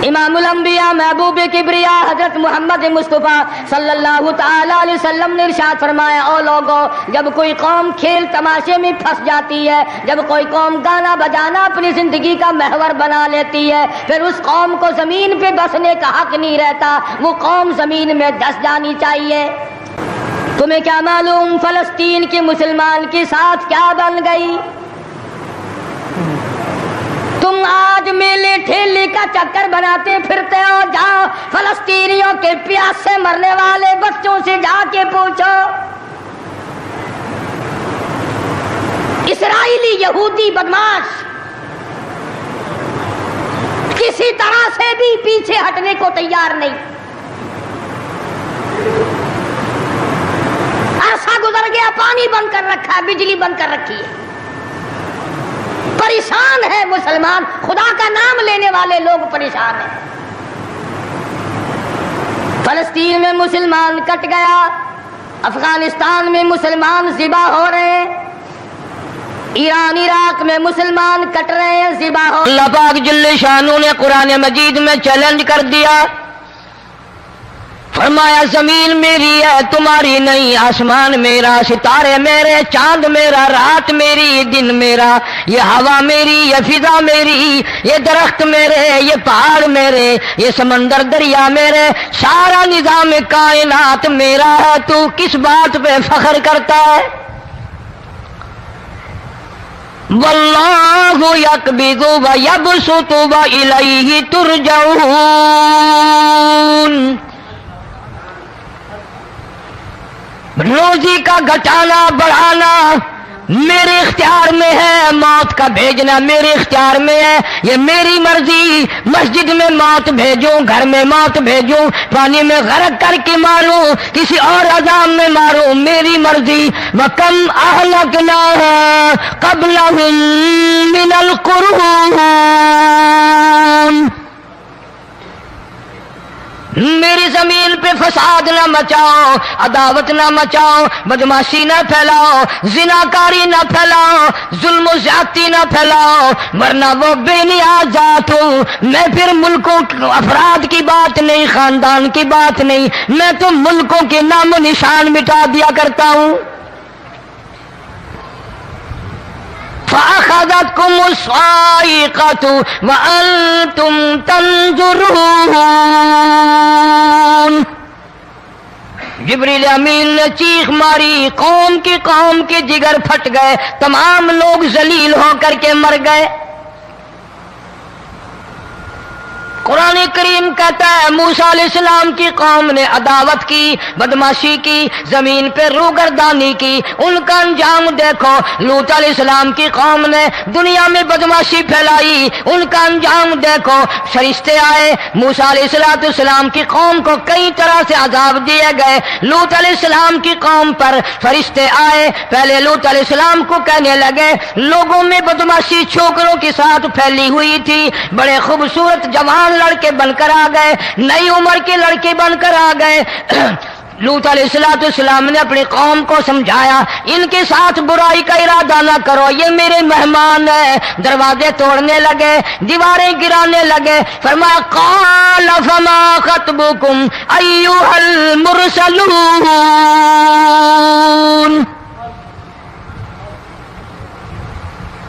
امام الانبیاء محبوب کبریا حضرت محمد مصطفیٰ صلی اللہ تعالی علیہ وسلم نے ارشاد فرمایا، او لوگو، جب کوئی قوم کھیل تماشے میں پھنس جاتی ہے، جب کوئی قوم گانا بجانا اپنی زندگی کا محور بنا لیتی ہے، پھر اس قوم کو زمین پہ بسنے کا حق نہیں رہتا، وہ قوم زمین میں دس جانی چاہیے۔ تمہیں کیا معلوم فلسطین کے مسلمان کے ساتھ کیا بن گئی؟ تم آج میلے ٹھیلے کا چکر بناتے پھرتے ہو، جاؤ فلسطینیوں کے پیاس سے مرنے والے بچوں سے جا کے پوچھو۔ اسرائیلی یہودی بدماش کسی طرح سے بھی پیچھے ہٹنے کو تیار نہیں۔ عرصہ گزر گیا، پانی بند کر رکھا ہے، بجلی بند کر رکھی ہے، پریشان ہے مسلمان، خدا کا نام لینے والے لوگ پریشان ہیں۔ فلسطین میں مسلمان کٹ گیا، افغانستان میں مسلمان ذبح ہو رہے ہیں، ایران عراق میں مسلمان کٹ رہے ہیں، ذبح ہو۔ اللہ پاک جل شانہ نے قرآن مجید میں چیلنج کر دیا، فرمایا زمین میری ہے تمہاری نہیں، آسمان میرا، ستارے میرے، چاند میرا، رات میری، دن میرا، یہ ہوا میری، یہ فضا میری، یہ درخت میرے، یہ پہاڑ میرے، یہ سمندر دریا میرے، سارا نظام کائنات میرا ہے، تو کس بات پہ فخر کرتا ہے؟ واللہ یقبض ویبسط والیہ ترجعون۔ روزی کا گھٹانا بڑھانا میرے اختیار میں ہے، موت کا بھیجنا میرے اختیار میں ہے، یہ میری مرضی۔ مسجد میں موت بھیجوں، گھر میں موت بھیجوں، پانی میں غرق کر کے ماروں، کسی اور عذاب میں ماروں، میری مرضی۔ وَكَمْ أَهْلَكْنَا قَبْلَهُمْ مِنَ الْقُرُونِ۔ میری زمین پہ فساد نہ مچاؤ، عداوت نہ مچاؤ، بدماشی نہ پھیلاؤ، زناکاری نہ پھیلاؤ، ظلم و زیادتی نہ پھیلاؤ، ورنہ وہ بے نیاز ذات ہوں۔ میں پھر ملکوں افراد کی بات نہیں، خاندان کی بات نہیں، میں تو ملکوں کے نام و نشان مٹا دیا کرتا ہوں۔ فَأَخَذَتْكُمُ الصَّاعِقَةُ وَأَنْتُمْ تَنْظُرُونَ۔ جبریل امین نے چیخ ماری، قوم کے جگر پھٹ گئے، تمام لوگ ذلیل ہو کر کے مر گئے۔ قرآن کریم کہتا ہے موسیٰ علیہ السلام کی قوم نے عداوت کی، بدماشی کی، زمین پہ روگردانی کی، ان کا انجام دیکھو۔ لوط علیہ السلام کی قوم نے دنیا میں بدماشی پھیلائی، ان کا انجام دیکھو۔ فرشتے آئے، موسیٰ علیہ السلام کی قوم کو کئی طرح سے عذاب دیے گئے۔ لوط علیہ السلام کی قوم پر فرشتے آئے، پہلے لوط علیہ السلام کو کہنے لگے، لوگوں میں بدماشی چھوکروں کے ساتھ پھیلی ہوئی تھی، بڑے خوبصورت جوان لڑکے بن کر آ گئے، نئی عمر کے لڑکے بن کر آ گئے۔ لوط علیہ السلام نے اپنی قوم کو سمجھایا، ان کے ساتھ برائی کا ارادہ نہ کرو، یہ میرے مہمان ہیں۔ دروازے توڑنے لگے، دیواریں گرانے لگے، فرمایا قال فما خطبکم ایھا المرسلون۔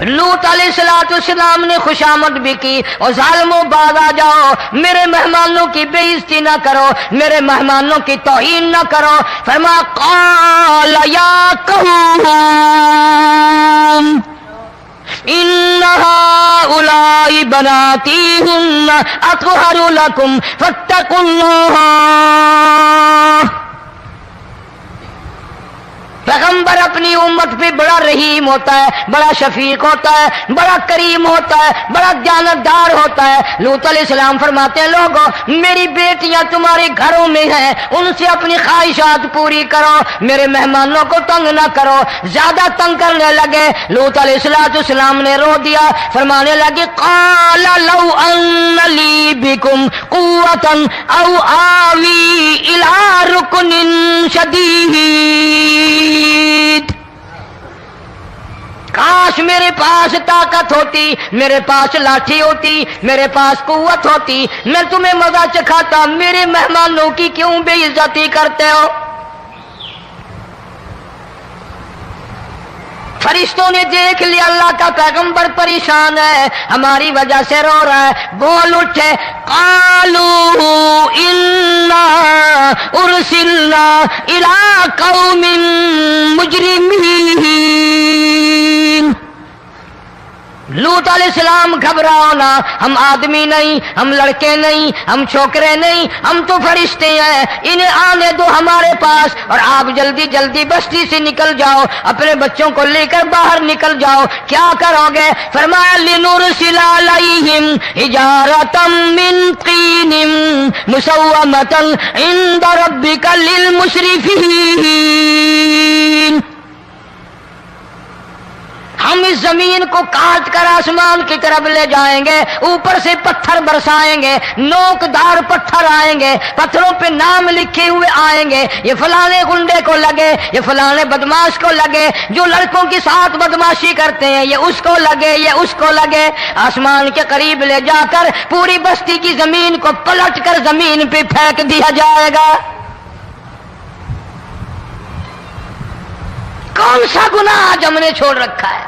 لوط علیہ السلام نے خوشامد بھی کی، اور ظالموں باز آ جاؤ، میرے مہمانوں کی بے عزتی نہ کرو، میرے مہمانوں کی توہین نہ کرو۔ فرمایا قال یا قوم ان هؤلاء بناتی هن اطہر لکم فاتقوا اللہ۔ پیغمبر اپنی امت پہ بڑا رحیم ہوتا ہے، بڑا شفیق ہوتا ہے، بڑا کریم ہوتا ہے، بڑا دیانتدار ہوتا ہے۔ لوط علیہ السلام فرماتے ہیں لوگوں میری بیٹیاں تمہارے گھروں میں ہیں، ان سے اپنی خواہشات پوری کرو، میرے مہمانوں کو تنگ نہ کرو۔ زیادہ تنگ کرنے لگے، لوط علیہ السلام نے رو دیا، فرمانے لگے قال لو ان لی بکم قوة او آوی الی رکن شدید۔ کاش میرے پاس طاقت ہوتی، میرے پاس لاٹھی ہوتی، میرے پاس قوت ہوتی، میں تمہیں مزہ چکھاتا، میرے مہمانوں کی کیوں بے عزتی کرتے ہو؟ فرشتوں نے دیکھ لیا اللہ کا پیغمبر پریشان ہے، ہماری وجہ سے رو رہا ہے، بول اٹھے، قالوا انا ارسلنا الى قوم مجرمین۔ لوط علیہ السلام گھبراؤ نہ، ہم آدمی نہیں، ہم لڑکے نہیں، ہم چھوکرے نہیں، ہم تو فرشتے ہیں، انہیں آنے دو ہمارے پاس، اور آپ جلدی جلدی بستی سے نکل جاؤ، اپنے بچوں کو لے کر باہر نکل جاؤ۔ کیا کرو گے؟ فرمایا لنرسل علیہم حجارۃ من طین مسومۃ عند ربک للمسرفین۔ ہم اس زمین کو کاٹ کر آسمان کی طرف لے جائیں گے، اوپر سے پتھر برسائیں گے، نوکدار پتھر آئیں گے، پتھروں پہ نام لکھے ہوئے آئیں گے، یہ فلانے گنڈے کو لگے، یہ فلانے بدماش کو لگے، جو لڑکوں کے ساتھ بدماشی کرتے ہیں یہ اس کو لگے، یہ اس کو لگے۔ آسمان کے قریب لے جا کر پوری بستی کی زمین کو پلٹ کر زمین پہ پھینک دیا جائے گا۔ کون سا گناہ آج ہم نے چھوڑ رکھا ہے؟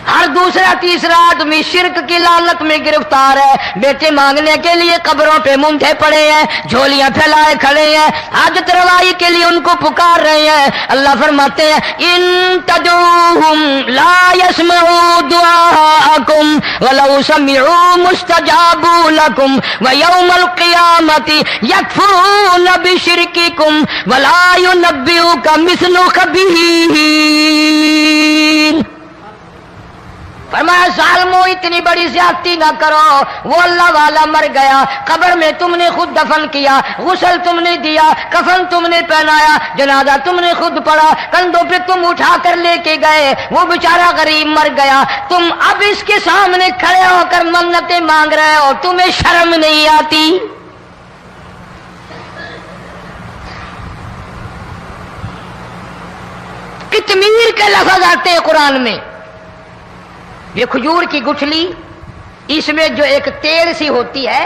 ہر دوسرا تیسرا آدمی شرک کی لعنت میں گرفتار ہے، بیٹے مانگنے کے لیے قبروں پہ منڈے پڑے ہیں، جھولیاں پھیلائے کھڑے ہیں، حاجت روائی کے لیے ان کو پکار رہے ہیں۔ اللہ فرماتے ہیں ان تدعوہم لا يسمعوا دعاءکم ولو سمعوا مستجابوا لکم ویوم القیامت یکفرون بشرککم ولا ینبئک مثل خبیر۔ فرمایا ظالمو اتنی بڑی زیادتی نہ کرو، وہ اللہ والا مر گیا، قبر میں تم نے خود دفن کیا، غسل تم نے دیا، کفن تم نے پہنایا، جنازہ تم نے خود پڑھا، کندھوں پہ تم اٹھا کر لے کے گئے، وہ بیچارہ غریب مر گیا، تم اب اس کے سامنے کھڑے ہو کر منتیں مانگ رہے ہو، تمہیں شرم نہیں آتی؟ قطمیر کے لفظ آتے ہیں قرآن میں۔ یہ کھجور کی گٹھلی، اس میں جو ایک تیل سی ہوتی ہے،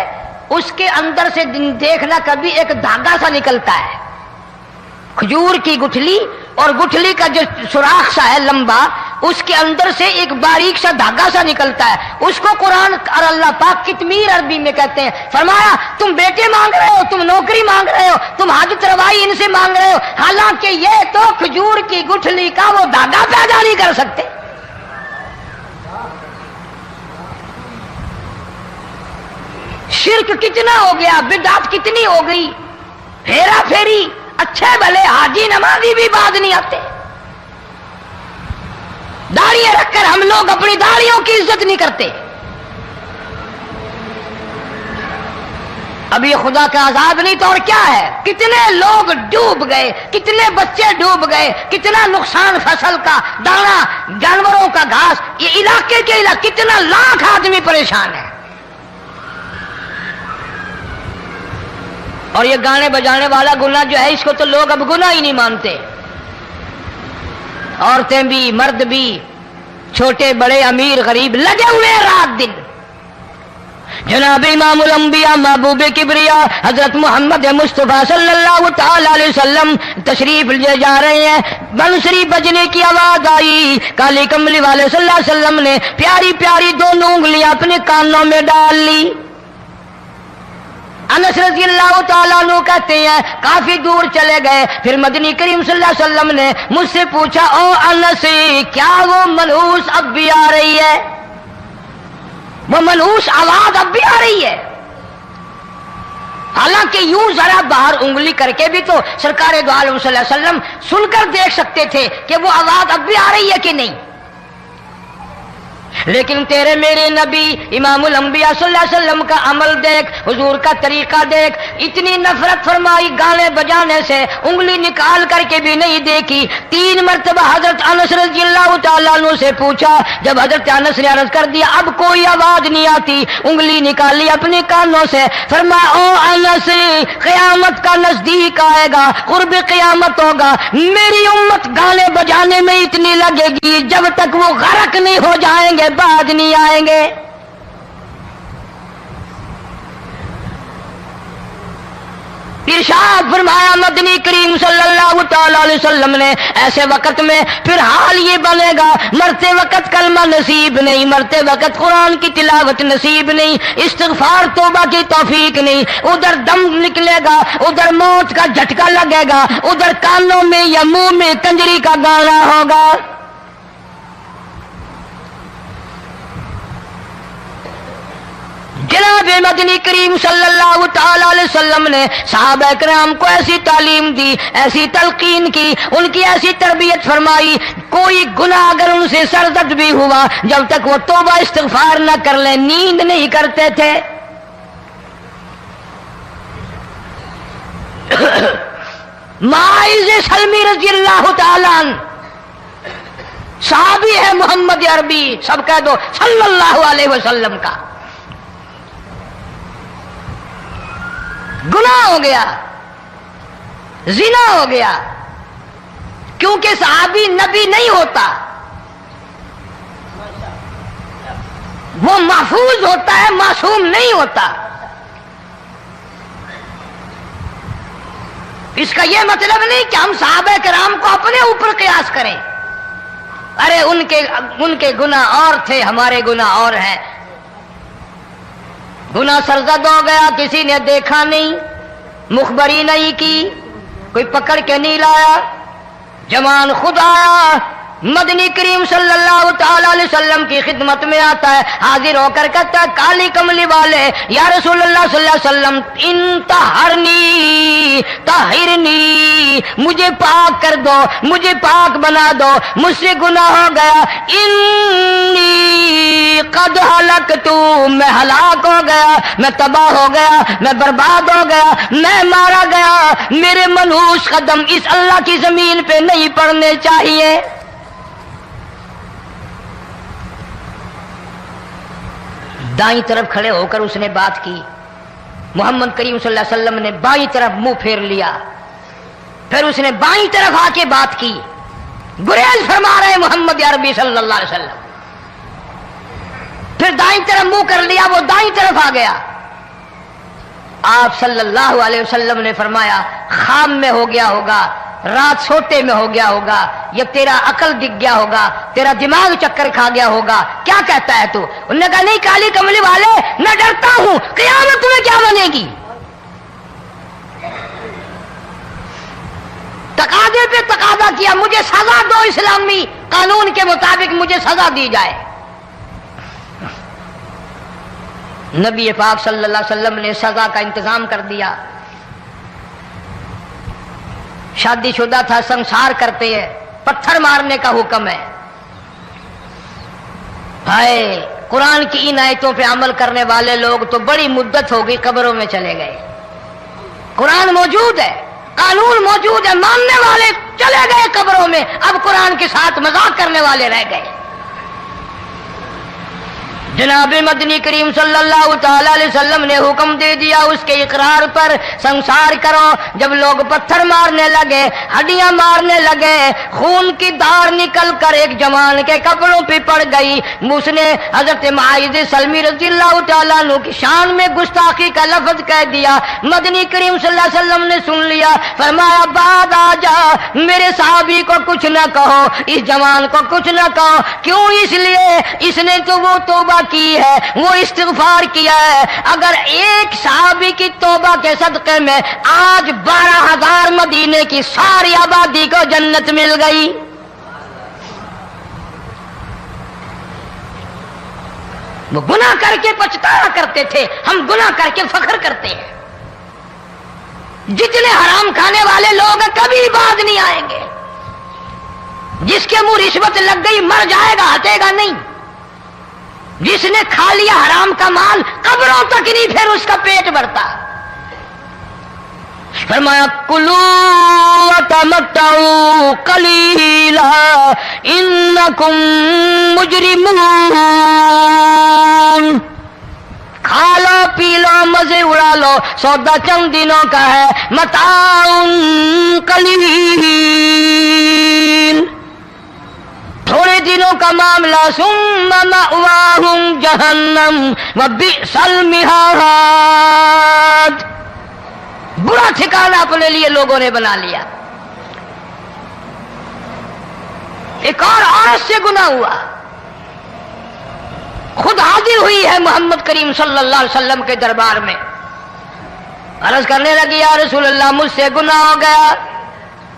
اس کے اندر سے دیکھنا کبھی ایک دھاگا سا نکلتا ہے۔ کھجور کی گٹھلی، اور گٹھلی کا جو سوراخ سا ہے لمبا، اس کے اندر سے ایک باریک سا دھاگا سا نکلتا ہے، اس کو قرآن اور اللہ پاک قطمیر عربی میں کہتے ہیں۔ فرمایا تم بیٹے مانگ رہے ہو، تم نوکری مانگ رہے ہو، تم حاجت روائی ان سے مانگ رہے ہو، حالانکہ یہ تو کھجور کی گٹھلی کا وہ دھاگا پیدا نہیں کر سکتے۔ شرک کتنا ہو گیا، بدعت کتنی ہو گئی، پھیرا پھیری، اچھے بھلے حاجی نمازی بھی بعد نہیں آتے، داڑیاں رکھ کر ہم لوگ اپنی داڑیوں کی عزت نہیں کرتے۔ اب یہ خدا کا عذاب نہیں تو اور کیا ہے؟ کتنے لوگ ڈوب گئے، کتنے بچے ڈوب گئے، کتنا نقصان فصل کا، دانا، جانوروں کا گھاس، یہ علاقے کے علاقے کتنا لاکھ آدمی پریشان ہے۔ اور یہ گانے بجانے والا گناہ جو ہے، اس کو تو لوگ اب گناہ ہی نہیں مانتے، عورتیں بھی مرد بھی، چھوٹے بڑے امیر غریب لگے ہوئے ہیں رات دن۔ جناب امام الانبیاء محبوب کبریا حضرت محمد مصطفیٰ صلی اللہ تعالی علیہ وسلم تشریف لے جا رہے ہیں، بنسری بجنے کی آواز آئی، کالی کملی والے صلی اللہ علیہ وسلم نے پیاری پیاری دونوں انگلیاں اپنے کانوں میں ڈال لی۔ انس رضی اللہ تعالیٰ عنہ کہتے ہیں کافی دور چلے گئے، پھر مدنی کریم صلی اللہ علیہ وسلم نے مجھ سے پوچھا، او انس کیا وہ منحوس اب بھی آ رہی ہے؟ وہ منحوس آواز اب بھی آ رہی ہے؟ حالانکہ یوں ذرا باہر انگلی کر کے بھی تو سرکار دو عالم صلی اللہ علیہ وسلم سن کر دیکھ سکتے تھے کہ وہ آواز اب بھی آ رہی ہے کہ نہیں۔ لیکن تیرے میرے نبی امام الانبیاء صلی اللہ علیہ وسلم کا عمل دیکھ، حضور کا طریقہ دیکھ، اتنی نفرت فرمائی گانے بجانے سے، انگلی نکال کر کے بھی نہیں دیکھی۔ 3 مرتبہ حضرت انس رضی اللہ تعالیٰ عنہ سے پوچھا، جب حضرت انس نے عرض کر دیا اب کوئی آواز نہیں آتی، انگلی نکالی اپنے کانوں سے، فرمایا او انس، قیامت کا نزدیک آئے گا، قرب قیامت ہوگا، میری امت گانے بجانے میں اتنی لگے گی جب تک وہ غرق نہیں ہو جائیں گے بعد نہیں آئیں گے۔ ارشاد فرمایا مدنی کریم صلی اللہ تعالی علیہ وسلم نے ایسے وقت میں پھر حال یہ بنے گا، مرتے وقت کلمہ نصیب نہیں، مرتے وقت قرآن کی تلاوت نصیب نہیں، استغفار توبہ کی توفیق نہیں، ادھر دم نکلے گا، ادھر موت کا جھٹکا لگے گا، ادھر کانوں میں یا منہ میں کنجری کا گانا ہوگا۔ جناب مدنی کریم صلی اللہ تعالی علیہ وسلم نے صحابہ کرام کو ایسی تعلیم دی، ایسی تلقین کی، ان کی ایسی تربیت فرمائی، کوئی گناہ اگر ان سے سرزد بھی ہوا جب تک وہ توبہ استغفار نہ کر لیں نیند نہیں کرتے تھے۔ معاذ سلمی رضی اللہ تعالیٰ عنہ صحابی ہے محمد عربی، سب کہہ دو صلی اللہ علیہ وسلم کا، گناہ ہو گیا، زنا ہو گیا، کیونکہ صحابی نبی نہیں ہوتا، وہ محفوظ ہوتا ہے، معصوم نہیں ہوتا۔ اس کا یہ مطلب نہیں کہ ہم صحابہ کرام کو اپنے اوپر قیاس کریں، ارے ان کے گناہ اور تھے، ہمارے گناہ اور ہیں۔ گناہ سرزد ہو گیا، کسی نے دیکھا نہیں، مخبری نہیں کی، کوئی پکڑ کے نہیں لایا، جوان خود آیا، مدنی کریم صلی اللہ تعالی علیہ وسلم کی خدمت میں آتا ہے، حاضر ہو کر کہتا ہے کالی کملی والے یا رسول اللہ صلی اللہ علیہ وسلم انطہرنی طہرنی، مجھے پاک کر دو، مجھے پاک بنا دو، مجھ سے گناہ ہو گیا، انی قد ہلکت، میں ہلاک ہو گیا، میں تباہ ہو گیا، میں برباد ہو گیا، میں مارا گیا، میرے منحوس قدم اس اللہ کی زمین پہ نہیں پڑنے چاہیے۔ دائیں طرف کھڑے ہو کر اس نے بات کی، محمد کریم صلی اللہ علیہ وسلم نے بائیں طرف منہ پھیر لیا، پھر اس نے بائیں طرف آ کے بات کی، گریز فرما رہے محمد عربی صلی اللہ علیہ وسلم، پھر دائیں طرف منہ کر لیا، وہ دائیں طرف آ گیا۔ آپ صلی اللہ علیہ وسلم نے فرمایا خواب میں ہو گیا ہوگا، رات سوتے میں ہو گیا ہوگا، یا تیرا عقل دکھ گیا ہوگا، تیرا دماغ چکر کھا گیا ہوگا، کیا کہتا ہے تو؟ انہوں نے کہا نہیں کالی کملی والے میں ڈرتا ہوں، قیامت میں کیا بنے گی؟ تقاضے پہ تقاضا کیا، مجھے سزا دو، اسلامی قانون کے مطابق مجھے سزا دی جائے۔ نبی پاک صلی اللہ علیہ وسلم نے سزا کا انتظام کر دیا۔ شادی شدہ تھا، سنسار کرتے ہیں، پتھر مارنے کا حکم ہے۔ ہائے قرآن کی ان آیتوں پہ عمل کرنے والے لوگ تو بڑی مدت ہو گئی قبروں میں چلے گئے۔ قرآن موجود ہے، قانون موجود ہے، ماننے والے چلے گئے قبروں میں، اب قرآن کے ساتھ مذاق کرنے والے رہ گئے۔ جناب مدنی کریم صلی اللہ تعالی علیہ وسلم نے حکم دے دیا اس کے اقرار پر سنسار کرو۔ جب لوگ پتھر مارنے لگے، ہڈیاں مارنے لگے، خون کی دھار نکل کر ایک جوان کے کپڑوں پہ پڑ گئی، اس نے حضرت معاذ سلمی رضی اللہ تعالیٰ عنہ کی شان میں گستاخی کا لفظ کہہ دیا۔ مدنی کریم صلی اللہ علیہ وسلم نے سن لیا، فرمایا بعد آ جا، میرے صحابی کو کچھ نہ کہو، اس جوان کو کچھ نہ کہو۔ کیوں؟ اس لیے اس نے تو وہ توبہ کی ہے، وہ استغفار کیا ہے۔ اگر ایک صحابی کی توبہ کے صدقے میں آج 12,000 مدینے کی ساری آبادی کو جنت مل گئی۔ وہ گناہ کر کے پچھتایا کرتے تھے، ہم گناہ کر کے فخر کرتے ہیں۔ جتنے حرام کھانے والے لوگ کبھی بعد نہیں آئیں گے۔ جس کے منہ رشوت لگ گئی مر جائے گا، ہٹے گا نہیں۔ جس نے کھا لیا حرام کا مال قبروں تک نہیں پھر اس کا پیٹ بھرتا. فرمایا کلو وتمتعوا قلیلا انکم مجرمون. کھا لو پی لو مزے اڑا لو، سودا چند دنوں کا ہے، متاع قلیل، تھوڑے دنوں کا معاملہ. ثم مأواہم جہنم وبئس المہاد. برا ٹھکانہ اپنے لیے لوگوں نے بنا لیا. ایک اور عورت سے گناہ ہوا، خود حاضر ہوئی ہے محمد کریم صلی اللہ علیہ وسلم کے دربار میں، عرض کرنے لگی یا رسول اللہ مجھ سے گناہ ہو گیا،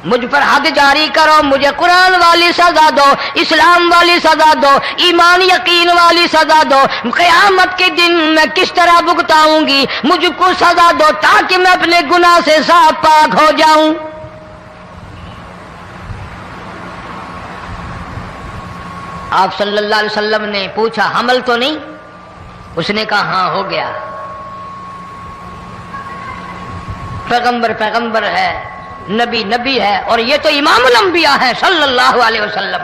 مجھ پر حد جاری کرو، مجھے قرآن والی سزا دو، اسلام والی سزا دو، ایمان یقین والی سزا دو، قیامت کے دن میں کس طرح بھگتاؤں گی، مجھ کو سزا دو تاکہ میں اپنے گناہ سے صاف پاک ہو جاؤں. آپ صلی اللہ علیہ وسلم نے پوچھا حمل تو نہیں؟ اس نے کہا ہاں ہو گیا. پیغمبر ہے، نبی ہے، اور یہ تو امام الانبیاء ہے صلی اللہ علیہ وسلم.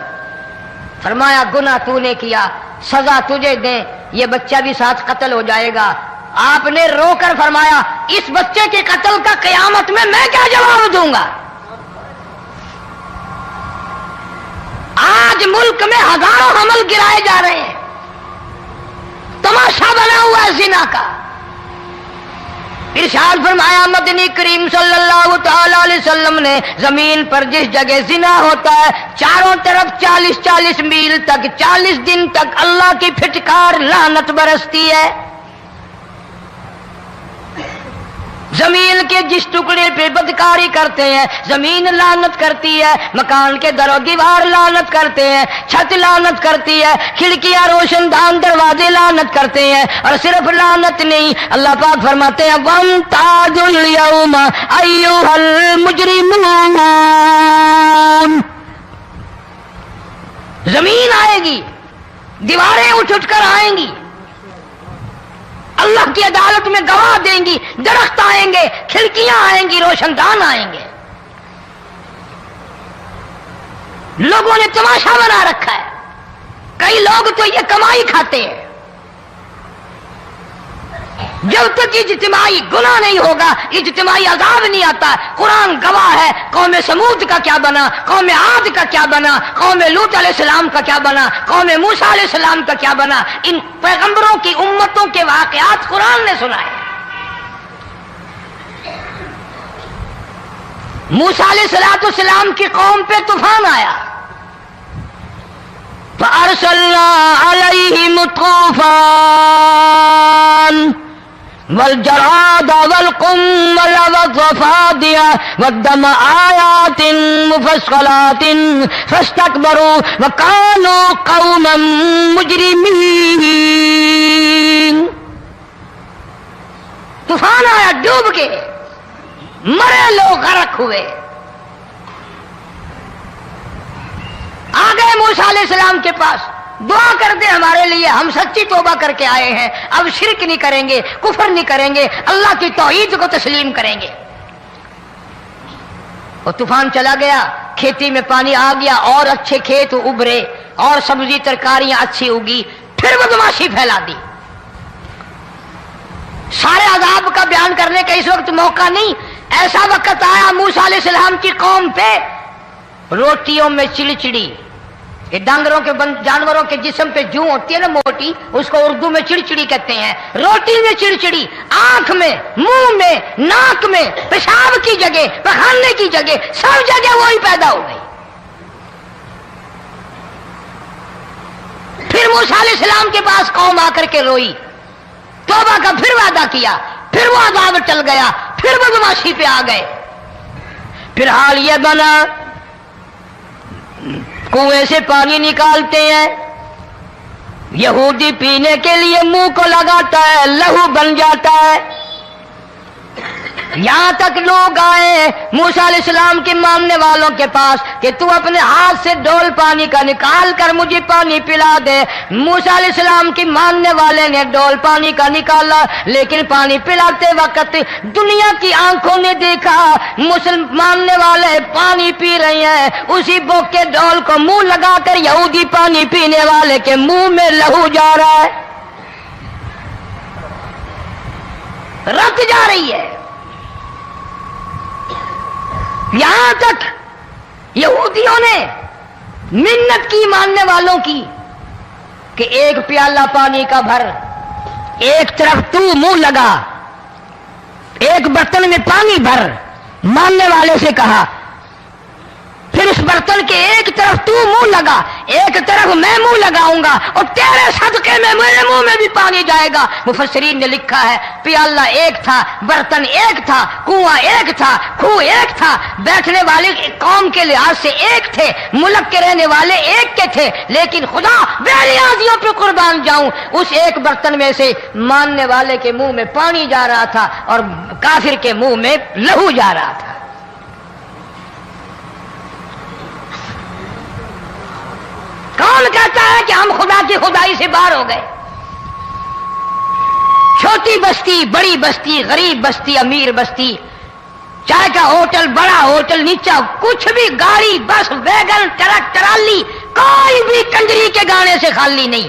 فرمایا گناہ تو نے کیا، سزا تجھے دیں، یہ بچہ بھی ساتھ قتل ہو جائے گا. آپ نے رو کر فرمایا اس بچے کے قتل کا قیامت میں کیا جواب دوں گا؟ آج ملک میں ہزاروں حمل گرائے جا رہے ہیں، تماشا بنا ہوا ہے زنا کا. ارشاد فرمایا مدنی کریم صلی اللہ تعالی علیہ وسلم نے زمین پر جس جگہ زنا ہوتا ہے چاروں طرف 40 میل تک 40 دن تک اللہ کی پھٹکار لعنت برستی ہے. زمین کے جس ٹکڑے پہ بدکاری کرتے ہیں زمین لعنت کرتی ہے، مکان کے در و دیوار لعنت کرتے ہیں، چھت لعنت کرتی ہے، کھڑکیاں روشن دان دروازے لعنت کرتے ہیں. اور صرف لعنت نہیں، اللہ پاک فرماتے ہیں وَامْتَازُوا الْيَوْمَ أَيُّهَا الْمُجْرِمُونَ. زمین آئے گی، دیواریں اٹھ کر آئیں گی، اللہ کی عدالت میں گواہ دیں گی، درخت آئیں گے، کھڑکیاں آئیں گی، روشن دان آئیں گے. لوگوں نے تماشا بنا رکھا ہے. کئی لوگ تو یہ کمائی کھاتے ہیں. جب تک اجتماعی گناہ نہیں ہوگا اجتماعی عذاب نہیں آتا. قرآن گواہ ہے، قوم سمود کا کیا بنا، قوم عاد کا کیا بنا، قوم لوط علیہ السلام کا کیا بنا، قوم موسیٰ علیہ السلام کا کیا بنا. ان پیغمبروں کی امتوں کے واقعات قرآن نے سنائے. موسیٰ علیہ السلام کی قوم پہ طوفان آیا، فَأَرْسَلْنَا عَلَيْهِمُ الطُّوفَانَ والجراد والقمل والضفادع والدم آيات مفصلات فاستكبروا وكانوا قوما مجرمين. طوفان آیا، ڈوب کے مرے لوگ، غرق ہوئے. آ گئے موسیٰ علیہ السلام کے پاس، دعا کر دے ہمارے لیے، ہم سچی توبہ کر کے آئے ہیں، اب شرک نہیں کریں گے، کفر نہیں کریں گے، اللہ کی توحید کو تسلیم کریں گے. اور طوفان چلا گیا، کھیتی میں پانی آ گیا، اور اچھے کھیت ابھرے، اور سبزی ترکاریاں اچھی اگی. پھر بدماشی پھیلا دی. سارے عذاب کا بیان کرنے کا اس وقت موقع نہیں. ایسا وقت آیا موسیٰ علیہ السلام کی قوم پہ روٹیوں میں چڑچڑی. یہ ڈانگروں کے جانوروں کے جسم پہ جوں ہوتی ہے نا موٹی، اس کو اردو میں چڑچڑی کہتے ہیں. روٹی میں چڑچڑی، آنکھ میں، منہ میں، ناک میں، پیشاب کی جگہ، پخانے کی جگہ، سب جگہ وہی پیدا ہو گئی. پھر موسیٰ علیہ السلام کے پاس قوم آ کر کے روئی، توبہ کا پھر وعدہ کیا، پھر وہ عذاب ٹل گیا، پھر بدماشی پہ آ گئے. پھر حال یہ بنا کنویں سے پانی نکالتے ہیں، یہودی پینے کے لیے منہ کو لگاتا ہے، لہو بن جاتا ہے. یہاں تک لوگ آئے موسیٰ علیہ السلام کے ماننے والوں کے پاس کہ تو اپنے ہاتھ سے ڈول پانی کا نکال کر مجھے پانی پلا دے۔ موسیٰ علیہ السلام کی ماننے والے نے ڈول پانی کا نکالا، لیکن پانی پلاتے وقت دنیا کی آنکھوں نے دیکھا مسلمان ماننے والے پانی پی رہے ہیں، اسی بوک کے ڈول کو منہ لگا کر یہودی پانی پینے والے کے منہ میں لہو جا رہا ہے، رت جا رہی ہے۔ یہاں تک یہودیوں نے منت کی ماننے والوں کی کہ ایک پیالہ پانی کا بھر، ایک طرف تو منہ لگا، ایک برتن میں پانی بھر، ماننے والے سے کہا، پھر اس برتن کے ایک طرف تو منہ لگا، ایک طرف میں منہ لگاؤں گا اور تیرے صدقے میں میرے منہ میں بھی پانی جائے گا۔ مفسرین نے لکھا ہے پیالہ ایک تھا، برتن ایک تھا، کنواں ایک تھا، کھوہ ایک تھا، بیٹھنے والے قوم کے لحاظ سے ایک تھے، ملک کے رہنے والے ایک کے تھے، لیکن خدا بے نیازیوں پہ قربان جاؤں، اس ایک برتن میں سے ماننے والے کے منہ میں پانی جا رہا تھا اور کافر کے منہ میں لہو جا رہا تھا۔ کون کہتا ہے کہ ہم خدا کی خدائی سے باہر ہو گئے؟ چھوٹی بستی، بڑی بستی، غریب بستی، امیر بستی، چائے کا ہوٹل، بڑا ہوٹل، نیچا کچھ بھی، گاڑی، بس، ویگن، ٹرک، ٹرالی، کوئی بھی کنجری کے گانے سے خالی نہیں۔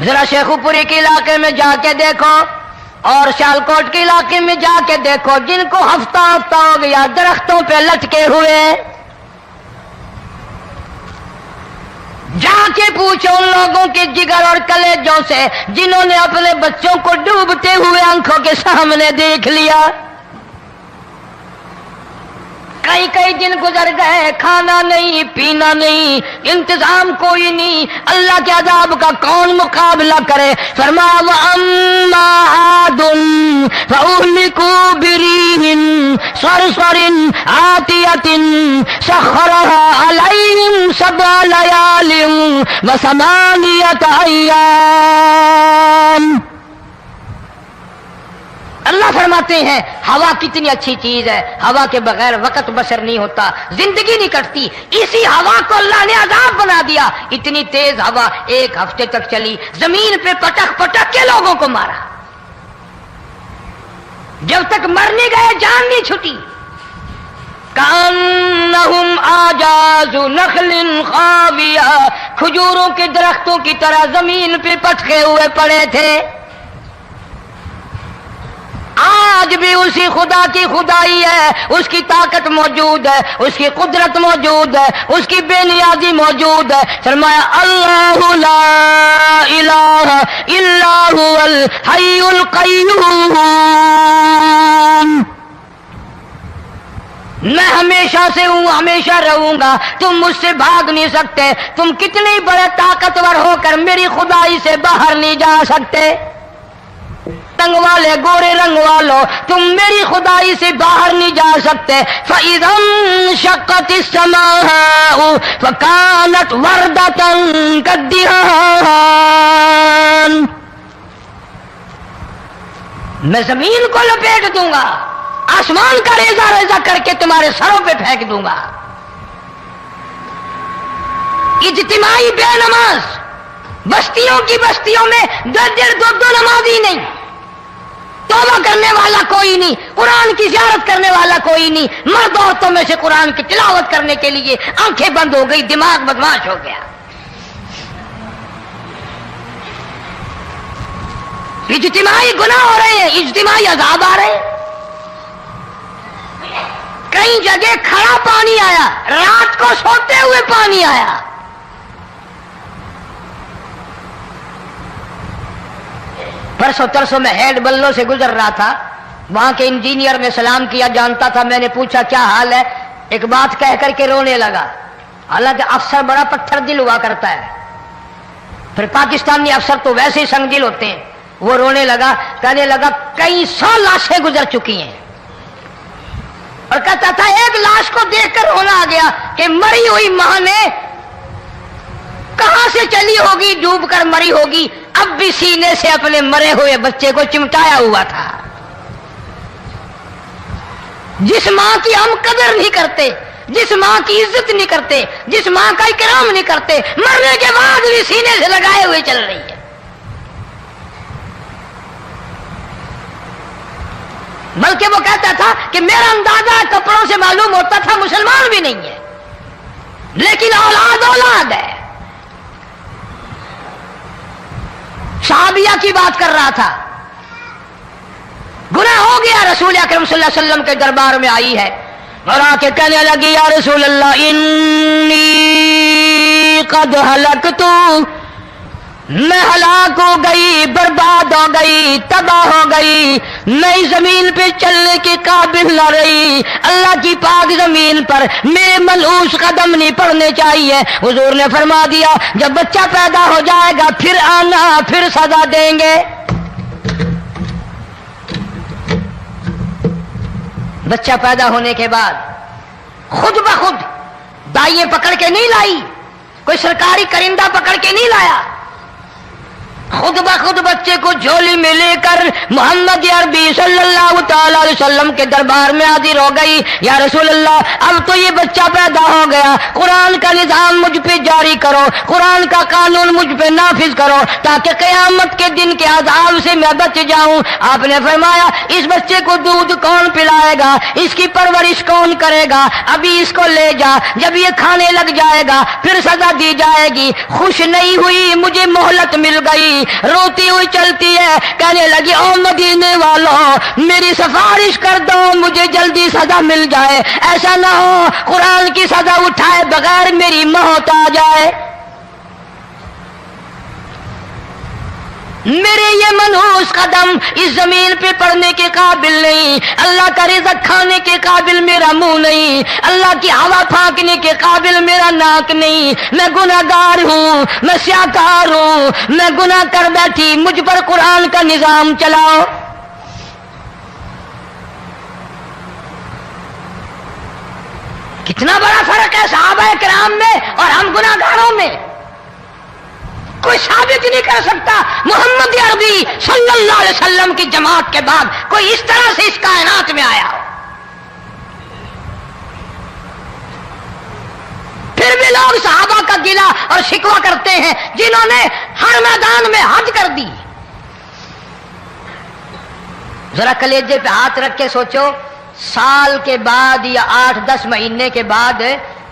ذرا شیخو پوری کے علاقے میں جا کے دیکھو اور سیالکوٹ کے علاقے میں جا کے دیکھو، جن کو ہفتہ ہفتہ ہو گیا درختوں پہ لٹکے ہوئے، جا کے پوچھو ان لوگوں کے جگر اور کلیجوں سے جنہوں نے اپنے بچوں کو ڈوبتے ہوئے آنکھوں کے سامنے دیکھ لیا۔ کئی کئی دن گزر گئے، کھانا نہیں، پینا نہیں، انتظام کوئی نہیں، اللہ کے عذاب کا کون مقابلہ کرے؟ فرمایا وَأَمَّا عَادٌ فَأُهْلِكُوا بِرِيحٍ صَرْصَرٍ عَاتِيَةٍ سَخَّرَهَا عَلَيْهِمْ سَبْعَ لَيَالٍ وَثَمَانِيَةَ أَيَّامٍ۔ اللہ فرماتے ہیں ہوا کتنی اچھی چیز ہے، ہوا کے بغیر وقت بسر نہیں ہوتا، زندگی نہیں کٹتی، اسی ہوا کو اللہ نے عذاب بنا دیا۔ اتنی تیز ہوا ایک ہفتے تک چلی، زمین پہ پٹک پٹک کے لوگوں کو مارا، جب تک مر نہیں گئے جان نہیں چھٹی۔ کأنہم اعجاز نخل خاویہ، کھجوروں کے درختوں کی طرح زمین پہ پٹکے ہوئے پڑے تھے۔ آج بھی اسی خدا کی خدائی ہے، اس کی طاقت موجود ہے، اس کی قدرت موجود ہے، اس کی بے نیازی موجود ہے۔ فرمایا اللہ لا الہ الا هو الحی القیوم، میں ہمیشہ سے ہوں، ہمیشہ رہوں گا، تم مجھ سے بھاگ نہیں سکتے، تم کتنے بڑے طاقتور ہو کر میری خدائی سے باہر نہیں جا سکتے۔ رنگ والے، گورے رنگ والوں، تم میری خدائی سے باہر نہیں جا سکتے۔ فَإِذَا انشَقَّتِ السَّمَاءُ فَكَانَتْ وَرْدَةً كَالدِّهَانِ، میں زمین کو لپیٹ دوں گا، آسمان کا ریزہ ریزہ کر کے تمہارے سروں پہ پھینک دوں گا۔ اجتماعی بے نماز، بستیوں کی بستیوں میں دو نمازی نہیں، توبہ کرنے والا کوئی نہیں، قرآن کی زیارت کرنے والا کوئی نہیں، مرد عورتوں میں سے قرآن کی تلاوت کرنے کے لیے آنکھیں بند ہو گئی، دماغ بدماش ہو گیا۔ اجتماعی گناہ ہو رہے ہیں، اجتماعی عذاب آ رہے ہیں۔ کئی جگہ کھڑا پانی آیا، رات کو سوتے ہوئے پانی آیا۔ پرسوں ترسوں میں ہیڈ بلوں سے گزر رہا تھا، وہاں کے انجینئر نے سلام کیا، جانتا تھا، میں نے پوچھا کیا حال ہے، ایک بات کہہ کر کے رونے لگا، حالانکہ افسر بڑا پتھر دل ہوا کرتا ہے، پھر پاکستانی افسر تو ویسے ہی سنگ دل ہوتے ہیں۔ وہ رونے لگا، کہنے لگا کئی 100 لاشیں گزر چکی ہیں، اور کہتا تھا ایک لاش کو دیکھ کر رونا آ گیا کہ مری ہوئی ماں نے کہاں سے چلی ہوگی، ڈوب کر مری ہوگی، اب بھی سینے سے اپنے مرے ہوئے بچے کو چمٹایا ہوا تھا۔ جس ماں کی ہم قدر نہیں کرتے، جس ماں کی عزت نہیں کرتے، جس ماں کا اکرام نہیں کرتے، مرنے کے بعد بھی سینے سے لگائے ہوئے چل رہی ہے. بلکہ وہ کہتا تھا کہ میرا اندازہ کپڑوں سے معلوم ہوتا تھا مسلمان بھی نہیں ہے، لیکن اولاد اولاد ہے. صحابیہ کی بات کر رہا تھا، گناہ ہو گیا، رسول اکرم صلی اللہ علیہ وسلم کے دربار میں آئی ہے اور آ کے کہنے لگی یا رسول اللہ انی قد ہلکت، میں ہلاک ہو گئی، برباد ہو گئی، تباہ ہو گئی، میں زمین پہ چلنے کے قابل نہ رہی، اللہ کی پاک زمین پر میرے ملعوس قدم نہیں پڑنے چاہیے. حضور نے فرما دیا جب بچہ پیدا ہو جائے گا پھر آنا، پھر سزا دیں گے. بچہ پیدا ہونے کے بعد خود بخود دائیں پکڑ کے نہیں لائی، کوئی سرکاری کرندہ پکڑ کے نہیں لایا، خود بخود بچے کو جھولی میں لے کر محمد عربی صلی اللہ تعالی علیہ وسلم کے دربار میں حاضر ہو گئی. یا رسول اللہ اب تو یہ بچہ پیدا ہو گیا، قرآن کا نظام مجھ پہ جاری کرو، قرآن کا قانون مجھ پہ نافذ کرو تاکہ قیامت کے دن کے عذاب سے میں بچ جاؤں. آپ نے فرمایا اس بچے کو دودھ کون پلائے گا، اس کی پرورش کون کرے گا، ابھی اس کو لے جا، جب یہ کھانے لگ جائے گا پھر سزا دی جائے گی. خوش نہیں ہوئی، مجھے مہلت مل گئی، روتی ہوئی چلتی ہے، کہنے لگی او مدینے والوں میری سفارش کر دو، مجھے جلدی سزا مل جائے، ایسا نہ ہو قرآن کی سزا اٹھائے بغیر میری موت آ جائے. میرے یہ منحوس قدم اس زمین پہ پڑنے کے قابل نہیں، اللہ کا رزق کھانے کے قابل میرا منہ نہیں، اللہ کی ہوا پھانکنے کے قابل میرا ناک نہیں، میں گناہگار ہوں، میں سیاکار ہوں، میں گناہ کر بیٹھی، مجھ پر قرآن کا نظام چلاؤ. کتنا بڑا فرق ہے صحابہ کرام میں اور ہم گناہگاروں میں. کوئی ثابت نہیں کر سکتا محمد عربی صلی اللہ علیہ وسلم کی جماعت کے بعد کوئی اس طرح سے اس کائنات میں آیا ہو. پھر بھی لوگ صحابہ کا گلہ اور شکوہ کرتے ہیں جنہوں نے ہر میدان میں حج کر دی. ذرا کلیجے پہ ہاتھ رکھ کے سوچو، سال کے بعد یا 8-10 مہینے کے بعد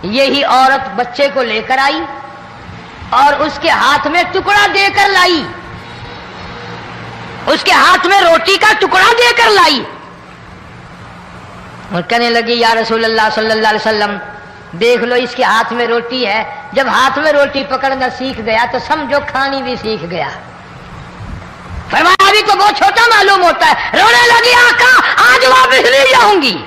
یہی عورت بچے کو لے کر آئی اور اس کے ہاتھ میں ٹکڑا دے کر لائی، اس کے ہاتھ میں روٹی کا ٹکڑا دے کر لائی اور کہنے لگی یا رسول اللہ صلی اللہ علیہ وسلم دیکھ لو اس کے ہاتھ میں روٹی ہے. جب ہاتھ میں روٹی پکڑنا سیکھ گیا تو سمجھو کھانی بھی سیکھ گیا. فرمایا ابھی تو بہت چھوٹا معلوم ہوتا ہے. رونے لگی آقا آج واپس نہیں جاؤں گی.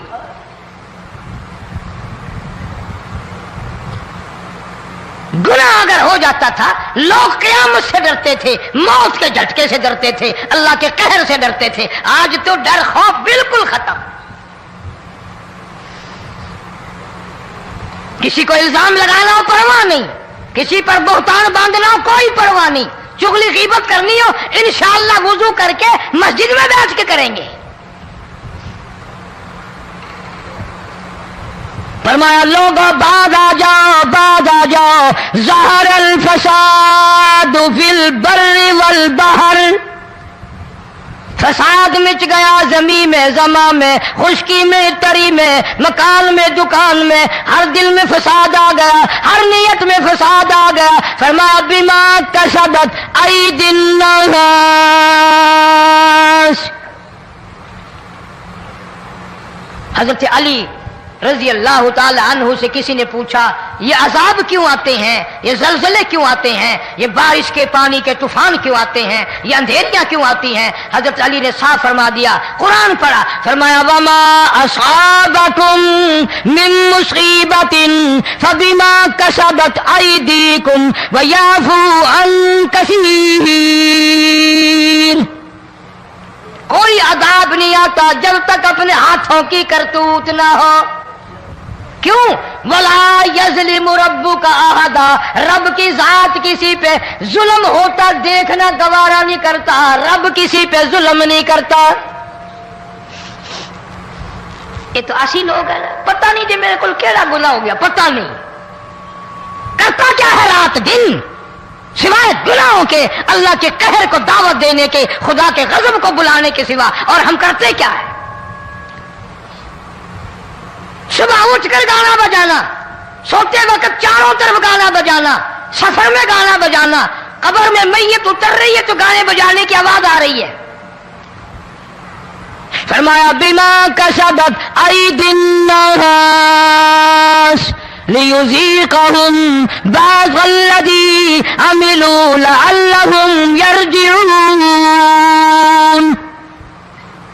گناہ اگر ہو جاتا تھا لوگ قیامت سے ڈرتے تھے، موت کے جھٹکے سے ڈرتے تھے، اللہ کے قہر سے ڈرتے تھے. آج تو ڈر خوف بالکل ختم. کسی کو الزام لگانا ہو پرواہ نہیں، کسی پر بہتان باندھنا ہو کوئی پرواہ نہیں، چغلی غیبت کرنی ہو انشاءاللہ وضو کر کے مسجد میں بیٹھ کے کریں گے. فرمایا لوگوں بعد آ جاؤ، بعد آ جاؤ، ظہر الفساد فی البر والبحر، فساد مچ گیا زمین میں، زماں میں، خشکی میں، تری میں، مکان میں، دکان میں، ہر دل میں فساد آ گیا، ہر نیت میں فساد آ گیا. فرمایا بما کسبت ایدی الناس. حضرت علی رضی اللہ تعالی عنہ سے کسی نے پوچھا یہ عذاب کیوں آتے ہیں، یہ زلزلے کیوں آتے ہیں، یہ بارش کے پانی کے طوفان کیوں آتے ہیں، یہ اندھیریاں کیوں آتی ہیں؟ حضرت علی نے صاف فرما دیا، قرآن پڑھا، فرمایا وما اصابکم من مصیبت فبما کسبت ایدیکم ویعفو عن کثیر. کوئی عذاب نہیں آتا جب تک اپنے ہاتھوں کی کرتوت نہ ہو. کیوں؟ وَلَا يَظْلِمُ رَبُّكَ أَحَدًا، رب کی ذات کسی پہ ظلم ہوتا دیکھنا گوارا نہیں کرتا، رب کسی پہ ظلم نہیں کرتا. یہ تو اسی لوگ ہیں، پتہ نہیں جی میرے کو کیڑا گناہ ہو گیا، پتہ نہیں کرتا کیا ہے رات دن سوائے گناہوں کے، اللہ کے قہر کو دعوت دینے کے، خدا کے غضب کو بلانے کے سوا، اور ہم کرتے کیا ہے؟ صبح اٹھ کر گانا بجانا، سوتے وقت چاروں طرف گانا بجانا، سفر میں گانا بجانا، قبر میں میت اتر رہی ہے تو گانے بجانے کی آواز آ رہی ہے۔ فرمایا بما کسبت ایدی الناس لیذیقہم بعض الذی عملوا لعلہم یرجعون۔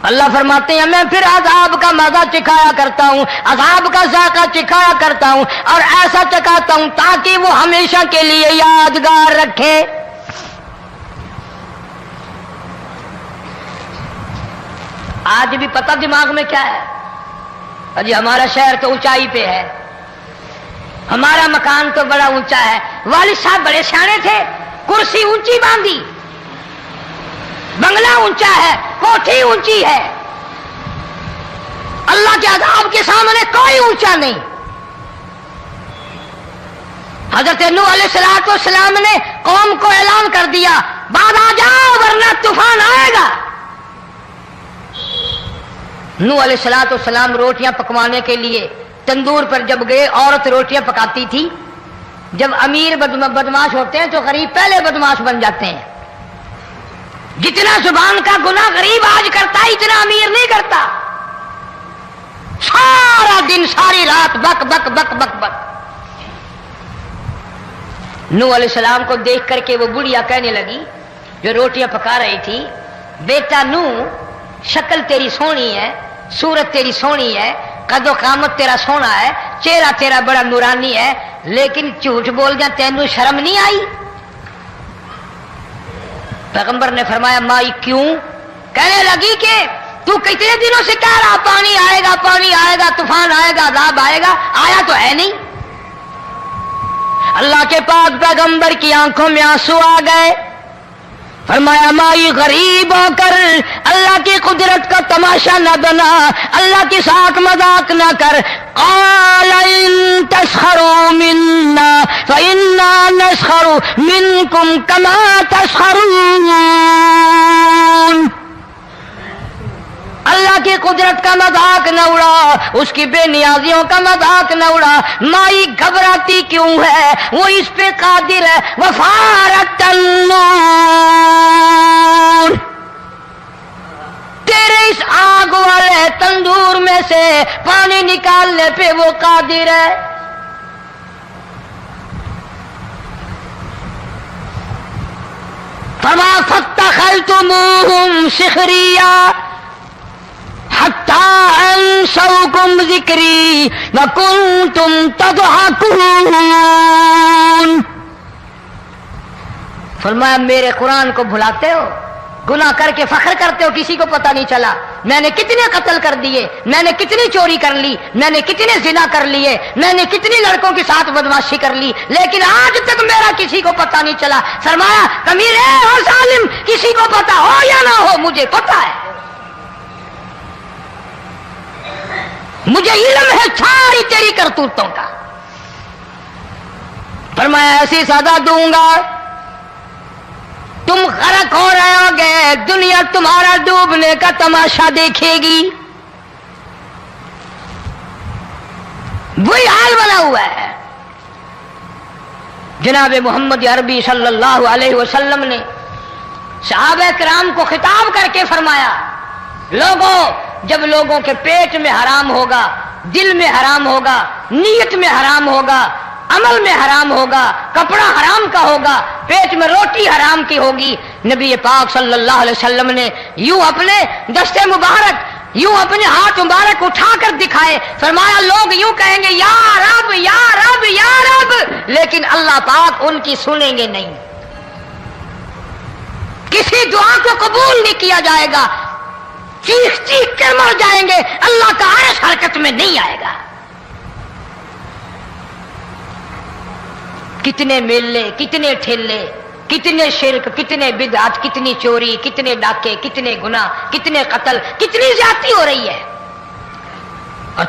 اللہ فرماتے ہیں میں پھر عذاب کا مزہ چکھایا کرتا ہوں، عذاب کا ذائقہ چکھایا کرتا ہوں، اور ایسا چکھاتا ہوں تاکہ وہ ہمیشہ کے لیے یادگار رکھے۔ آج بھی پتہ دماغ میں کیا ہے؟ جی ہمارا شہر تو اونچائی پہ ہے، ہمارا مکان تو بڑا اونچا ہے، والد صاحب بڑے سیانے تھے، کرسی اونچی باندھی، بنگلہ اونچا ہے، کوٹھی اونچی ہے، اللہ کے عذاب کے سامنے کوئی اونچا نہیں۔ حضرت نوح علیہ السلام نے قوم کو اعلان کر دیا بعد آ جاؤ ورنہ طوفان آئے گا۔ نوح علیہ السلام روٹیاں پکوانے کے لیے تندور پر جب گئے، عورت روٹیاں پکاتی تھی۔ جب امیر بدماش ہوتے ہیں تو غریب پہلے بدماش بن جاتے ہیں۔ جتنا زبان کا گناہ غریب آج کرتا ہے اتنا امیر نہیں کرتا۔ سارا دن ساری رات بک بک بک بک بک۔ نوح علیہ السلام کو دیکھ کر کے وہ بڑھیا کہنے لگی جو روٹیاں پکا رہی تھی، بیٹا نوح شکل تیری سونی ہے، صورت تیری سونی ہے، قد و قامت تیرا سونا ہے، چہرہ تیرا بڑا نورانی ہے، لیکن جھوٹ بول جا تینوں شرم نہیں آئی؟ پیغمبر نے فرمایا مائی کیوں؟ کہنے لگی کہ تو کتنے دنوں سے کہہ رہا پانی آئے گا، پانی آئے گا، طوفان آئے گا، عذاب آئے گا، آیا تو ہے نہیں۔ اللہ کے پاک پیغمبر کی آنکھوں میں آنسو آ گئے۔ فرمایا مائی غریب ہو کر اللہ کی قدرت کا تماشا نہ بنا، اللہ کے ساتھ مذاق نہ کر۔ قال ان تسخروا منا فإنا نسخر منكم كما تسخرون۔ اللہ کی قدرت کا مذاق نہ اڑا، اس کی بے نیازیوں کا مذاق نہ اڑا۔ مائی گھبراتی کیوں ہے؟ وہ اس پہ قادر ہے۔ وفارت النور، تیرے اس آگ والے تندور میں سے پانی نکالنے پہ وہ قادر ہے۔ فما فاتخذتموہم سخریا حتی انسوکم ذکری وکنتم تضحکون۔ فرمایا میرے قرآن کو بھلاتے ہو، گناہ کر کے فخر کرتے ہو، کسی کو پتہ نہیں چلا میں نے کتنے قتل کر دیے، میں نے کتنی چوری کر لی، میں نے کتنے زنا کر لیے، میں نے کتنی لڑکوں کے ساتھ بدماشی کر لی، لیکن آج تک میرا کسی کو پتہ نہیں چلا۔ فرمایا کمینے اور ظالم، کسی کو پتہ ہو یا نہ ہو مجھے پتہ ہے، مجھے علم ہے ساری تیری کرتوتوں کا۔ فرمایا ایسی سزا دوں گا تم غرق ہو رہے ہو گے، دنیا تمہارا ڈوبنے کا تماشا دیکھے گی۔ وہی حال بنا ہوا ہے۔ جناب محمد عربی صلی اللہ علیہ وسلم نے صحابہ کرام کو خطاب کر کے فرمایا لوگوں، جب لوگوں کے پیٹ میں حرام ہوگا، دل میں حرام ہوگا، نیت میں حرام ہوگا، عمل میں حرام ہوگا، کپڑا حرام کا ہوگا، پیٹ میں روٹی حرام کی ہوگی، نبی پاک صلی اللہ علیہ وسلم نے یوں اپنے دستے مبارک، یوں اپنے ہاتھ مبارک اٹھا کر دکھائے، فرمایا لوگ یوں کہیں گے یا رب یا رب یا رب، لیکن اللہ پاک ان کی سنیں گے نہیں، کسی دعا کو قبول نہیں کیا جائے گا، چیخ چیخ کر مر جائیں گے، اللہ کا عرش حرکت میں نہیں آئے گا۔ کتنے میلے، کتنے ٹھیلے، کتنے شرک، کتنے بدعت، کتنی چوری، کتنے ڈاکے، کتنے گناہ، کتنے قتل، کتنی زیادتی ہو رہی ہے۔ اور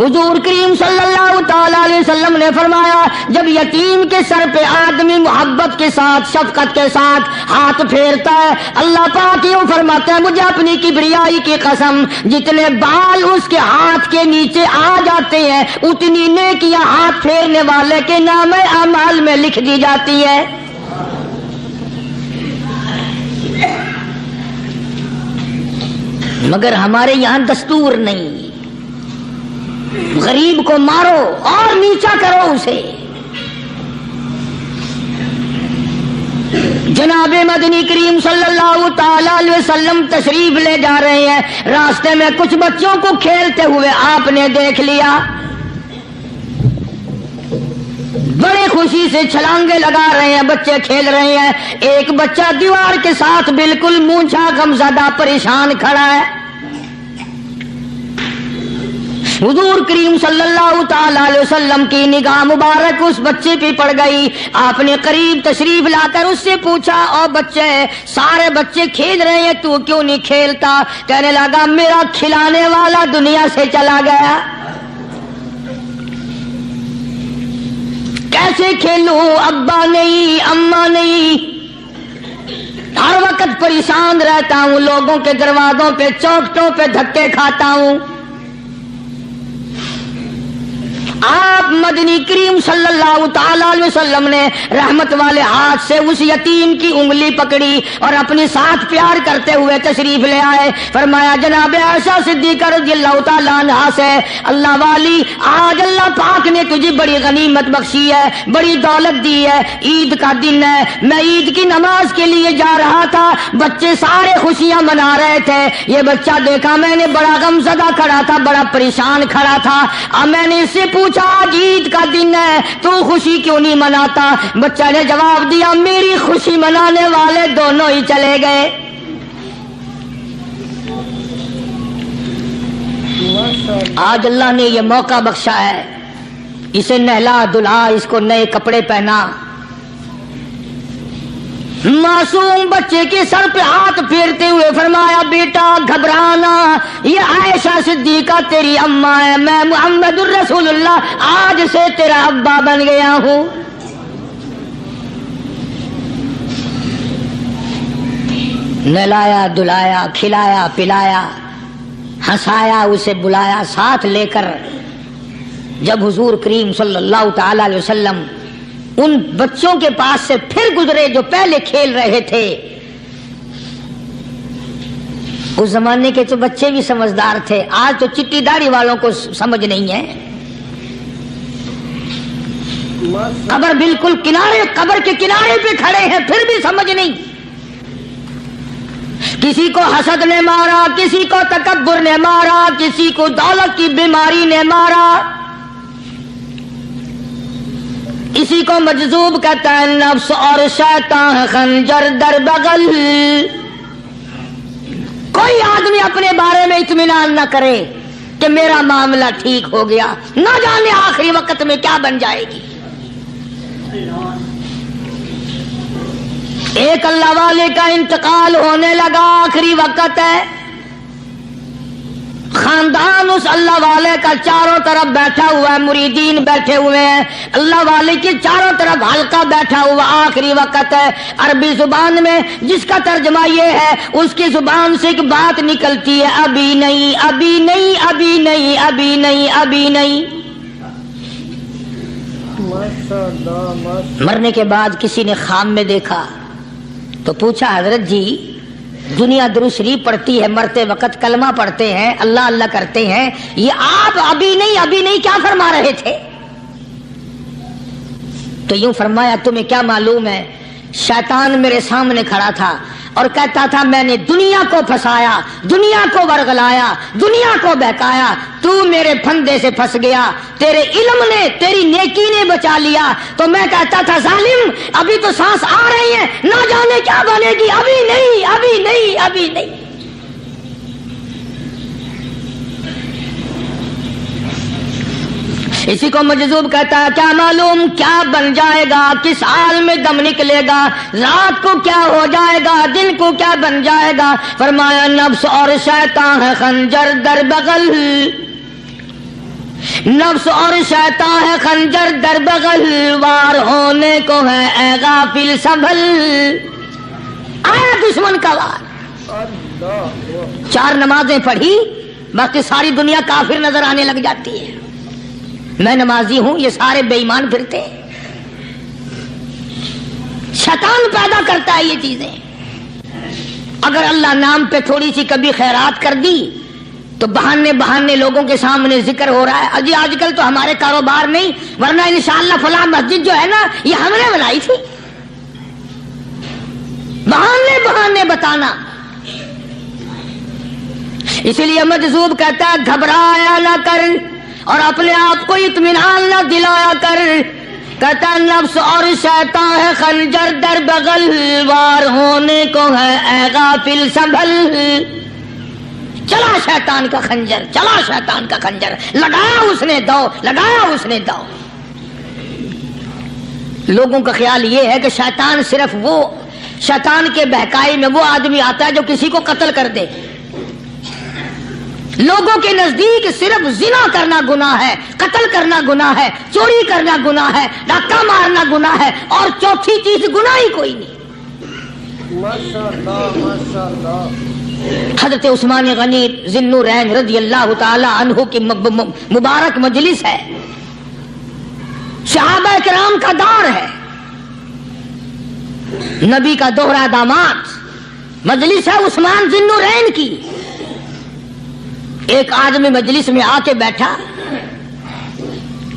حضور کریم صلی اللہ تعالی علیہ وسلم نے فرمایا جب یتیم کے سر پہ آدمی محبت کے ساتھ شفقت کے ساتھ ہاتھ پھیرتا ہے اللہ پاک یوں فرماتا ہے مجھے اپنی کبریائی کی قسم جتنے بال اس کے ہاتھ کے نیچے آ جاتے ہیں اتنی نیکیاں ہاتھ پھیرنے والے کے نام اعمال میں لکھ دی جاتی ہے. مگر ہمارے یہاں دستور نہیں. غریب کو مارو اور نیچا کرو اسے. جناب مدنی کریم صلی اللہ تعالی علیہ وسلم تشریف لے جا رہے ہیں. راستے میں کچھ بچوں کو کھیلتے ہوئے آپ نے دیکھ لیا. بڑے خوشی سے چھلانگے لگا رہے ہیں, بچے کھیل رہے ہیں. ایک بچہ دیوار کے ساتھ بالکل مونچھا غمزدہ پریشان کھڑا ہے. حضور کریم صلی اللہ تعالی علیہ وسلم کی نگاہ مبارک اس بچے پہ پڑ گئی. آپ نے قریب تشریف لا کر اس سے پوچھا او بچے سارے بچے کھیل رہے ہیں تو کیوں نہیں کھیلتا؟ کہنے لگا میرا کھلانے والا دنیا سے چلا گیا. کیسے کھیلوں؟ ابا نہیں اماں نہیں. ہر وقت پریشان رہتا ہوں, لوگوں کے دروازوں پہ چوکٹوں پہ دھکے کھاتا ہوں. آپ مدنی کریم صلی اللہ تعالی علیہ وسلم نے رحمت والے ہاتھ سے اس یتیم کی انگلی پکڑی اور اپنے ساتھ پیار کرتے ہوئے تشریف لے آئے. فرمایا جناب عائشہ صدیقہ رضی اللہ تعالی عنہا سے اللہ والی آج اللہ پاک نے تجھے بڑی غنیمت بخشی ہے, بڑی دولت دی ہے. عید کا دن ہے, میں عید کی نماز کے لیے جا رہا تھا, بچے سارے خوشیاں منا رہے تھے. یہ بچہ دیکھا میں نے بڑا غمزدہ کھڑا تھا, بڑا پریشان کھڑا تھا. اب میں نے اس سے پوچھا آج عید کا دن ہے تو خوشی کیوں نہیں مناتا؟ بچہ نے جواب دیا میری خوشی منانے والے دونوں ہی چلے گئے. آج اللہ نے یہ موقع بخشا ہے, اسے نہلا دھلا, اس کو نئے کپڑے پہنا. معصوم بچے کے سر پہ ہاتھ پھیرتے ہوئے فرمایا بیٹا گھبرانا, یہ عائشہ صدیقہ تیری اماں ہے, میں محمد الرسول اللہ آج سے تیرا ابا بن گیا ہوں. نہلایا دھلایا, کھلایا پلایا, ہنسایا, اسے بلایا ساتھ لے کر. جب حضور کریم صلی اللہ تعالی علیہ وسلم ان بچوں کے پاس سے پھر گزرے جو پہلے کھیل رہے تھے, اس زمانے کے تو بچے بھی سمجھدار تھے, آج تو چٹی داڑھی والوں کو سمجھ نہیں ہے. قبر بالکل کنارے, قبر کے کنارے پہ کھڑے ہیں پھر بھی سمجھ نہیں. کسی کو حسد نے مارا, کسی کو تکبر نے مارا, کسی کو دولت کی بیماری نے مارا, اسی کو مجذوب کہتا ہے نفس اور شیطان خنجر در بغل. کوئی آدمی اپنے بارے میں اطمینان نہ کرے کہ میرا معاملہ ٹھیک ہو گیا, نہ جانے آخری وقت میں کیا بن جائے گی. ایک اللہ والے کا انتقال ہونے لگا, آخری وقت ہے. خاندان اس اللہ والے کا چاروں طرف بیٹھا ہوا ہے, مریدین بیٹھے ہوئے ہیں, اللہ والے کے چاروں طرف حلقہ بیٹھا ہوا, آخری وقت ہے. عربی زبان میں جس کا ترجمہ یہ ہے اس کی زبان سے ایک بات نکلتی ہے ابھی نہیں ابھی نہیں ابھی نہیں ابھی نہیں ابھی نہیں. مرنے کے بعد کسی نے خواب میں دیکھا تو پوچھا حضرت جی دنیا درود شریف پڑھتی ہے, مرتے وقت کلمہ پڑھتے ہیں, اللہ اللہ کرتے ہیں, یہ آپ ابھی نہیں کیا فرما رہے تھے؟ تو یوں فرمایا تمہیں کیا معلوم ہے, شیطان میرے سامنے کھڑا تھا اور کہتا تھا میں نے دنیا کو پھنسایا, دنیا کو ورغلایا, دنیا کو بہکایا, تو میرے پھندے سے پھنس گیا, تیرے علم نے تیری نیکی نے بچا لیا. تو میں کہتا تھا ظالم ابھی تو سانس آ رہی ہے, نہ جانے کیا بنے گی, ابھی نہیں ابھی نہیں ابھی نہیں. اسی کو مجذوب کہتا ہے کیا معلوم کیا بن جائے گا, کس حال میں دم نکلے گا, رات کو کیا ہو جائے گا, دن کو کیا بن جائے گا. فرمایا نفس اور شیطان ہے خنجر در بغل. نفس اور شیطان ہے خنجر در بغل، وار ہونے کو ہے اے غافل سنبھل. آیا دشمن کا وار. 4 نمازیں پڑھی باقی ساری دنیا کافر نظر آنے لگ جاتی ہے. میں نمازی ہوں، یہ سارے بے ایمان پھرتے ہیں. شیطان پیدا کرتا ہے یہ چیزیں. اگر اللہ نام پہ تھوڑی سی کبھی خیرات کر دی تو بہانے لوگوں کے سامنے ذکر ہو رہا ہے. اجی آج کل تو ہمارے کاروبار نہیں، ورنہ انشاءاللہ فلاں مسجد جو ہے نا یہ ہم نے بنائی تھی. بہانے بتانا. اسی لیے مجذوب کہتا ہے گھبرایا نہ کر اور اپنے آپ کو اطمینان نہ دلایا کر. کہتا نفس اور شیطان ہے خنجر در بغل، وار ہونے کو ہے اے غافل سنبھل. چلا شیطان کا خنجر، چلا شیطان کا خنجر، لگایا اس نے دو، لگایا اس نے دو. لوگوں کا خیال یہ ہے کہ شیطان صرف وہ، شیطان کے بہکائی میں وہ آدمی آتا ہے جو کسی کو قتل کر دے. لوگوں کے نزدیک صرف زنا کرنا گناہ ہے، قتل کرنا گناہ ہے، چوری کرنا گناہ ہے، ڈاکہ مارنا گناہ ہے، اور چوتھی چیز گناہ ہی کوئی نہیں. حضرت عثمان غنی ذی النورین رضی اللہ تعالی عنہ کی مبارک مجلس ہے، صحابہ کرام کا دور ہے، نبی کا دوہرا داماد. مجلس ہے عثمان ذی النورین کی. ایک آدمی مجلس میں آ کے بیٹھا،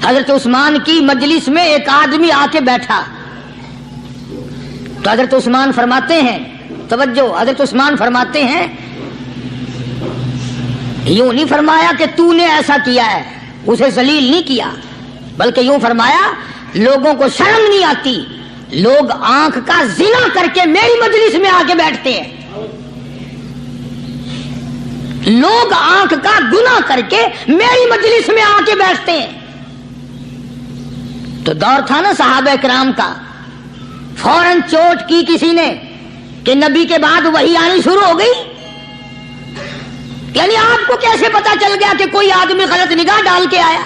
حضرت عثمان کی مجلس میں ایک آدمی آ کے بیٹھا تو حضرت عثمان فرماتے ہیں، توجہ، حضرت عثمان فرماتے ہیں، یوں نہیں فرمایا کہ تو نے ایسا کیا ہے، اسے ذلیل نہیں کیا، بلکہ یوں فرمایا لوگوں کو شرم نہیں آتی، لوگ آنکھ کا زنا کر کے میری مجلس میں آ کے بیٹھتے ہیں، لوگ آنکھ کا گناہ کر کے میری مجلس میں آ کے بیٹھتے ہیں. تو دور تھا نا صحابہ کرام کا. فوراً چوٹ کی کسی نے کہ نبی کے بعد وحی آنی شروع ہو گئی. یعنی آپ کو کیسے پتا چل گیا کہ کوئی آدمی غلط نگاہ ڈال کے آیا؟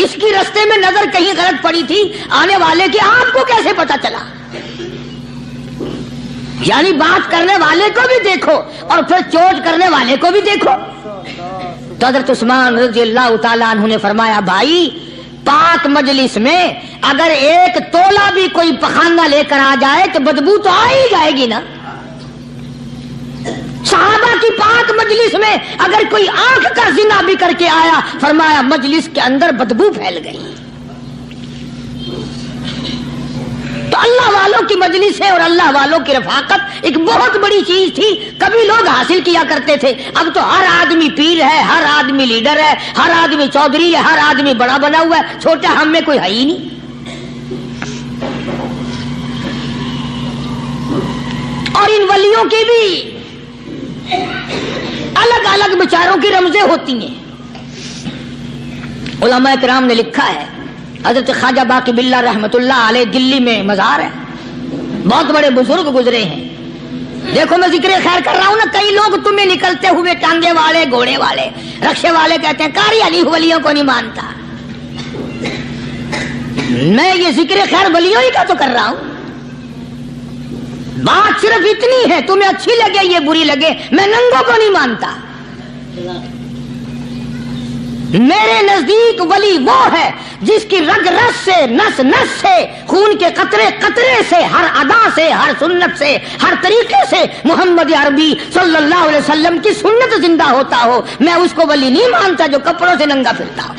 اس کی رستے میں نظر کہیں غلط پڑی تھی آنے والے کی، آپ کو کیسے پتا چلا؟ یعنی بات کرنے والے کو بھی دیکھو اور پھر چوٹ کرنے والے کو بھی دیکھو. تو حضرت عثمان رضی اللہ تعالیٰ عنہ نے فرمایا بھائی پاک مجلس میں اگر ایک تولا بھی کوئی پخانہ لے کر آ جائے تو بدبو تو آ ہی جائے گی نا. صحابہ کی پاک مجلس میں اگر کوئی آنکھ کا زنا بھی کر کے آیا، فرمایا مجلس کے اندر بدبو پھیل گئی. تو اللہ والوں کی مجلس ہے اور اللہ والوں کی رفاقت ایک بہت بڑی چیز تھی. کبھی لوگ حاصل کیا کرتے تھے، اب تو ہر آدمی پیر ہے، ہر آدمی لیڈر ہے، ہر آدمی چودھری ہے، ہر آدمی بڑا بنا ہوا ہے، چھوٹا ہم میں کوئی ہے ہی نہیں. اور ان ولیوں کی بھی الگ الگ بیچاروں کی رمزیں ہوتی ہیں. علماء کرام نے لکھا ہے، حضرت خواجہ باقی باللہ رحمت اللہ علیہ دلی میں مزار ہے، بہت بڑے بزرگ گزرے ہیں. دیکھو میں ذکر خیر کر رہا ہوں نا، کئی لوگ تمہیں نکلتے ہوئے ٹانگے والے، گھوڑے والے، رکشے والے کہتے ہیں قاری علی ولیوں کو نہیں مانتا. میں یہ ذکر خیر ولیوں ہی کا تو کر رہا ہوں. بات صرف اتنی ہے، تمہیں اچھی لگے یہ بری لگے، میں ننگوں کو نہیں مانتا. میرے نزدیک ولی وہ ہے جس کی رگ رس سے، نس نس سے، خون کے قطرے قطرے سے، ہر ادا سے، ہر سنت سے، ہر طریقے سے محمد عربی صلی اللہ علیہ وسلم کی سنت زندہ ہوتا ہو. میں اس کو ولی نہیں مانتا جو کپڑوں سے ننگا پھرتا ہو.